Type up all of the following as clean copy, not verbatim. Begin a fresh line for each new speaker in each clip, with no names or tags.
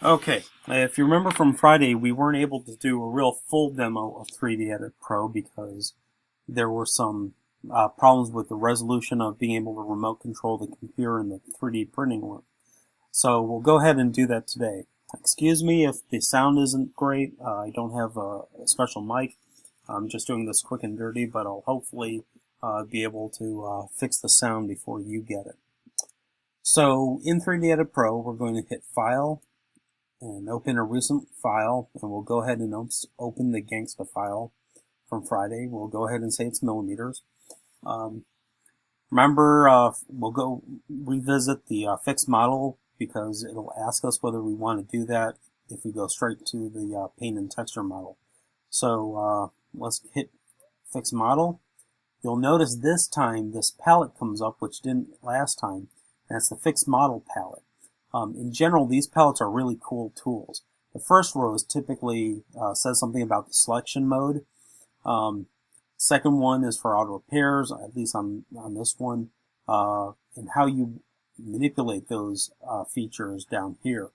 Okay, if you remember from Friday, we weren't able to do a real full demo of 3D Edit Pro because there were some problems with the resolution of being able to remote control the computer in the 3D printing room. So we'll go ahead and do that today. Excuse me if the sound isn't great. I don't have a special mic. I'm just doing this quick and dirty, but I'll hopefully be able to fix the sound before you get it. So in 3D Edit Pro, we're going to hit File, and open a recent file, and we'll go ahead and open the gangsta file from Friday. We'll go ahead and say it's millimeters. Remember, we'll go revisit the fixed model because it'll ask us whether we want to do that if we go straight to the paint and texture model. So let's hit fixed model. You'll notice this time this palette comes up, which didn't last time, and it's the fixed model palette. In general, these palettes are really cool tools. The first row is typically says something about the selection mode. Second one is for auto repairs, at least on this one, and how you manipulate those features down here.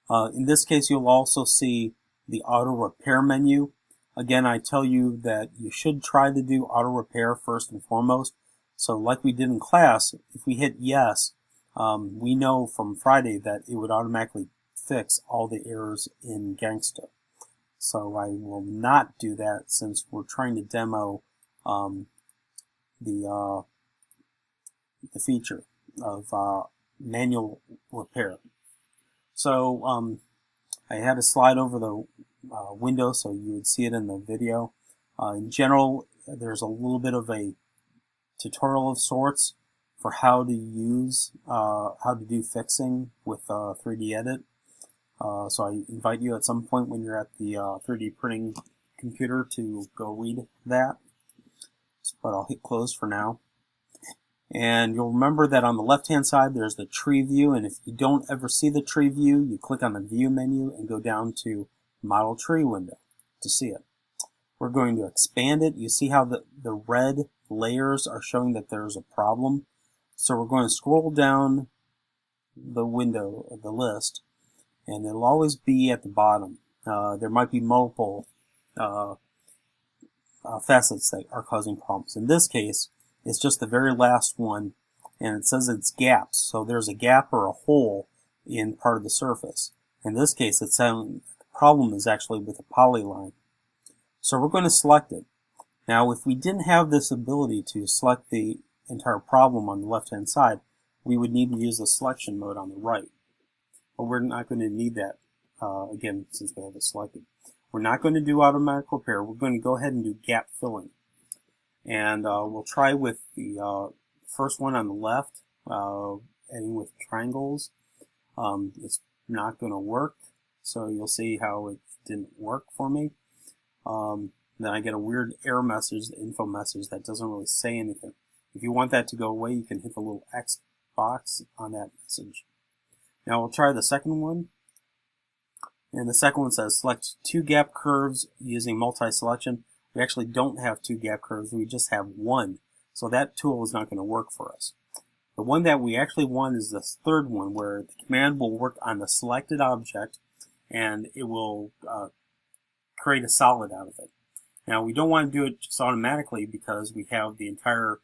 In this case, you'll also see the auto repair menu. Again, I tell you that you should try to do auto repair first and foremost. So like we did in class, if we hit yes, we know from Friday that it would automatically fix all the errors in Gangsta. So I will not do that since we're trying to demo the feature of manual repair. So I had to slide over the window so you would see it in the video. In general, there's a little bit of a tutorial of sorts for how to use, how to do fixing with 3D Edit. So I invite you at some point when you're at the 3D printing computer to go read that. But I'll hit close for now. And you'll remember that on the left-hand side there's the tree view, and if you don't ever see the tree view, you click on the view menu and go down to model tree window to see it. We're going to expand it. You see how the red layers are showing that there's a problem. So we're going to scroll down the window of the list, and it'll always be at the bottom. There might be multiple facets that are causing problems. In this case, it's just the very last one, and it says it's gaps. So there's a gap or a hole in part of the surface. In this case, it's saying the problem is actually with the polyline. So we're going to select it. Now, if we didn't have this ability to select the entire problem on the left-hand side, we would need to use the selection mode on the right. But we're not going to need that, again, since we have it selected. We're not going to do automatic repair. We're going to go ahead and do gap filling. And we'll try with the first one on the left, ending with triangles. It's not going to work, so you'll see how it didn't work for me. Then I get a weird error message, the info message that doesn't really say anything. If you want that to go away, you can hit the little X box on that message. Now we'll try the second one. And the second one says select two gap curves using multi-selection. We actually don't have two gap curves, we just have one. So that tool is not going to work for us. The one that we actually want is this third one, where the command will work on the selected object and it will create a solid out of it. Now we don't want to do it just automatically because we have the entire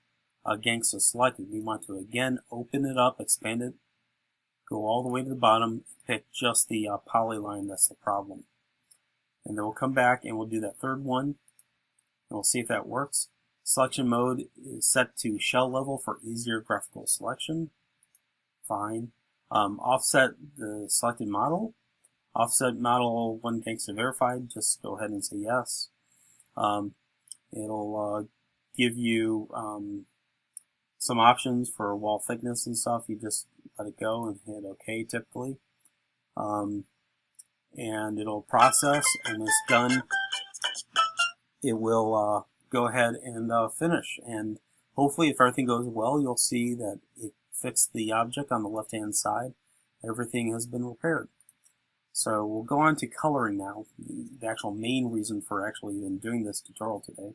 gangsta selected. We want to again open it up, expand it, go all the way to the bottom, pick just the polyline that's the problem. And then we'll come back and we'll do that third one, and we'll see if that works. Selection mode is set to shell level for easier graphical selection. Fine. Offset the selected model. Offset model one gangsta verified. Just go ahead and say yes. It'll give you some options for wall thickness and stuff. You just let it go and hit OK typically. And it'll process, and when it's done, it will go ahead and finish. And hopefully, if everything goes well, you'll see that it fixed the object on the left-hand side. Everything has been repaired. So we'll go on to coloring now, the actual main reason for actually even doing this tutorial today.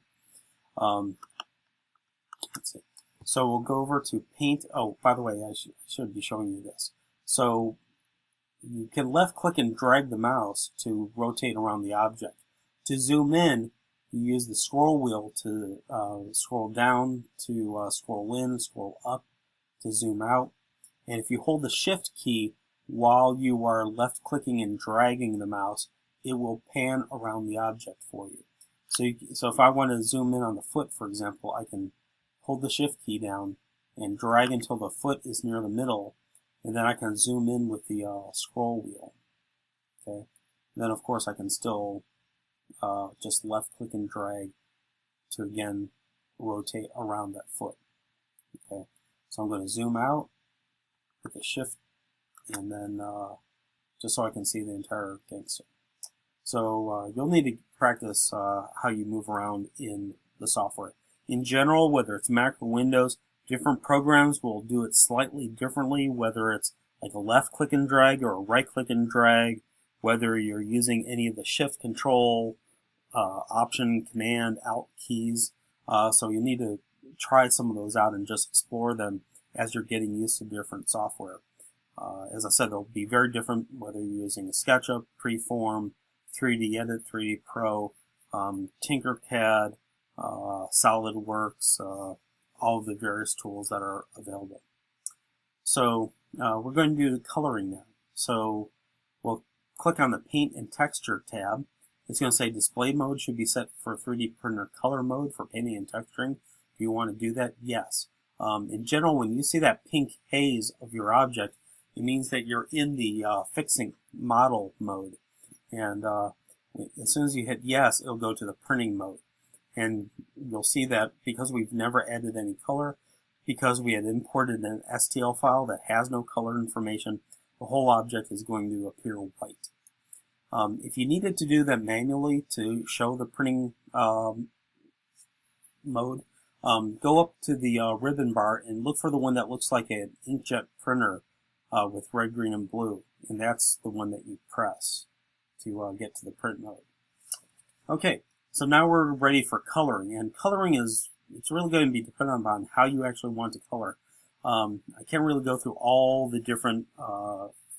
Let's see. So we'll go over to paint. Oh, by the way, I should be showing you this. So you can left click and drag the mouse to rotate around the object. To zoom in, you use the scroll wheel to scroll down, to scroll in, scroll up, to zoom out. And if you hold the shift key while you are left clicking and dragging the mouse, it will pan around the object for you. So if I want to zoom in on the foot, for example, I can hold the shift key down and drag until the foot is near the middle, and then I can zoom in with the scroll wheel. Okay. And then of course I can still just left click and drag to again rotate around that foot. Okay. So I'm going to zoom out with the shift, and then just so I can see the entire gangster. So you'll need to practice how you move around in the software. In general, whether it's Mac or Windows, different programs will do it slightly differently, whether it's like a left click and drag or a right click and drag, whether you're using any of the shift control, option, command, alt keys. So you need to try some of those out and just explore them as you're getting used to different software. As I said, they'll be very different whether you're using a SketchUp, Freeform, 3D Edit, 3D Pro, Tinkercad, SolidWorks, all of the various tools that are available. So we're going to do the coloring now. So we'll click on the Paint and Texture tab. It's going to say Display Mode should be set for 3D Printer Color Mode for painting and texturing. Do you want to do that? Yes. In general, when you see that pink haze of your object, it means that you're in the Fixing Model mode. And as soon as you hit yes, it'll go to the printing mode. And you'll see that because we've never added any color, because we had imported an STL file that has no color information, the whole object is going to appear white. If you needed to do that manually to show the printing mode, go up to the ribbon bar and look for the one that looks like an inkjet printer with red, green, and blue. And that's the one that you press to get to the print mode. Okay, so now we're ready for coloring. And coloring it's really going to be dependent upon how you actually want to color. I can't really go through all the different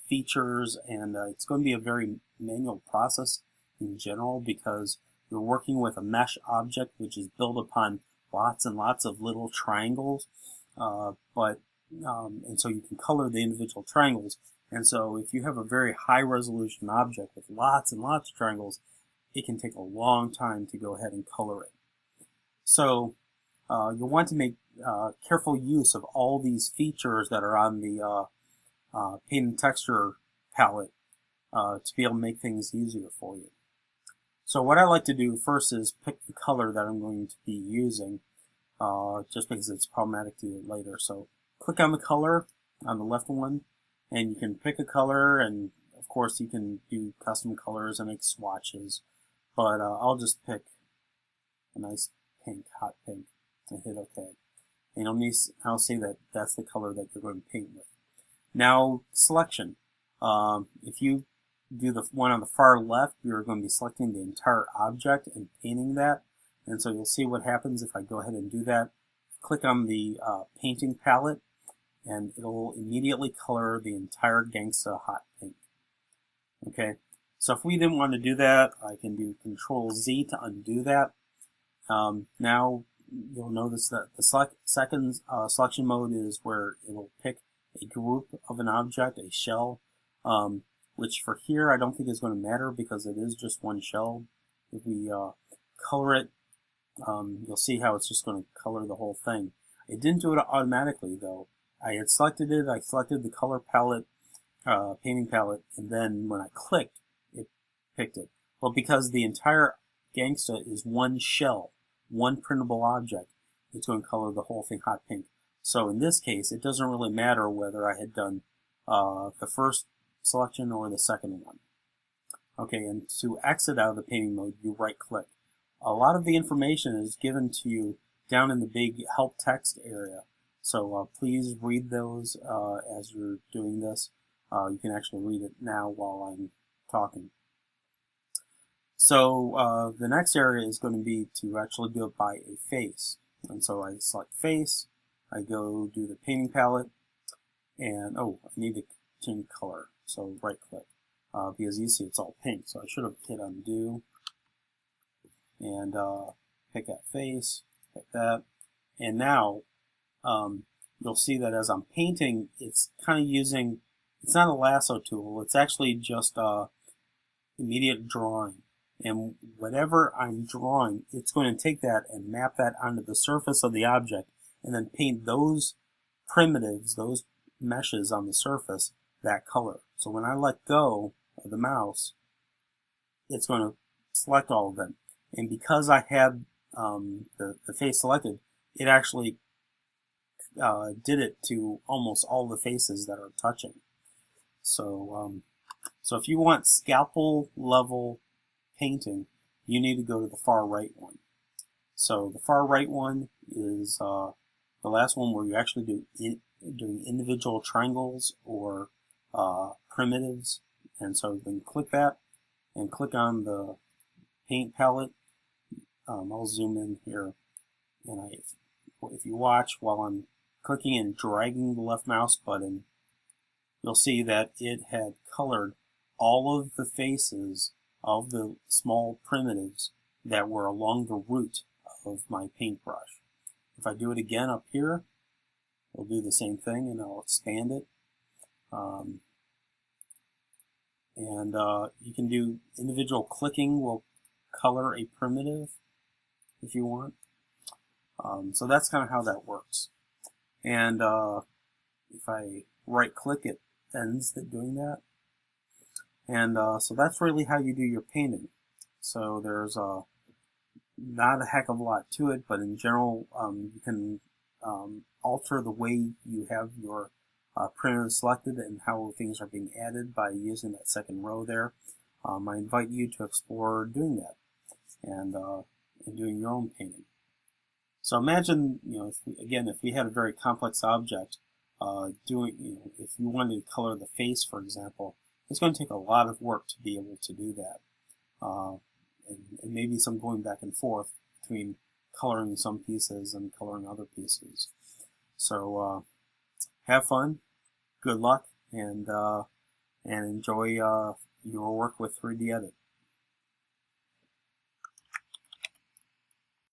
features, and it's going to be a very manual process in general because you're working with a mesh object which is built upon lots and lots of little triangles, and so you can color the individual triangles. And so if you have a very high resolution object with lots and lots of triangles, it can take a long time to go ahead and color it. So you'll want to make careful use of all these features that are on the Paint and Texture palette to be able to make things easier for you. So what I like to do first is pick the color that I'm going to be using, just because it's problematic to do it later. So click on the color on the left one, and you can pick a color, and of course you can do custom colors and make swatches, but I'll just pick a nice pink, hot pink, and hit OK. And I'll see that that's the color that you're going to paint with. Now, selection. If you do the one on the far left, you're going to be selecting the entire object and painting that. And so you'll see what happens if I go ahead and do that. Click on the painting palette, and it'll immediately color the entire Gangsta hot pink. Okay, so if we didn't want to do that, I can do Control Z to undo that. Now you'll notice that the second selection mode is where it'll pick a group of an object, a shell, which for here I don't think is going to matter because it is just one shell. If we color it, you'll see how it's just going to color the whole thing. It didn't do it automatically though. I had selected it, I selected the color palette, painting palette, and then when I clicked, it picked it. But because the entire Gangsta is one shell, one printable object, it's going to color the whole thing hot pink. So in this case, it doesn't really matter whether I had done the first selection or the second one. Okay, and to exit out of the painting mode, you right click. A lot of the information is given to you down in the big help text area. So please read those as you're doing this. You can actually read it now while I'm talking. So the next area is going to be to actually do it by a face. And so I select face, I go do the painting palette, and I need to change color. So right click, because you see it's all pink. So I should have hit undo and pick that face, pick that, and now you'll see that as I'm painting, it's kind of using, it's not a lasso tool, it's actually just immediate drawing. And whatever I'm drawing, it's going to take that and map that onto the surface of the object and then paint those primitives, those meshes on the surface, that color. So when I let go of the mouse, it's going to select all of them. And because I had the face selected, it actually did it to almost all the faces that are touching. So, so if you want scalpel level painting, you need to go to the far right one. So the far right one is the last one where you actually doing individual triangles or primitives. And so then click that and click on the paint palette. I'll zoom in here, and if you watch while I'm clicking and dragging the left mouse button, you'll see that it had colored all of the faces of the small primitives that were along the root of my paintbrush. If I do it again up here, it'll do the same thing, and I'll expand it. You can do individual clicking will color a primitive if you want. So that's kind of how that works. And if I right click, it ends doing that. And so that's really how you do your painting. So there's not a heck of a lot to it, but in general, you can alter the way you have your printer selected and how things are being added by using that second row there. I invite you to explore doing that and doing your own painting. So imagine, if we had a very complex object, if you wanted to color the face, for example, it's going to take a lot of work to be able to do that. And maybe some going back and forth between coloring some pieces and coloring other pieces. So have fun, good luck, and enjoy your work with 3D Edit.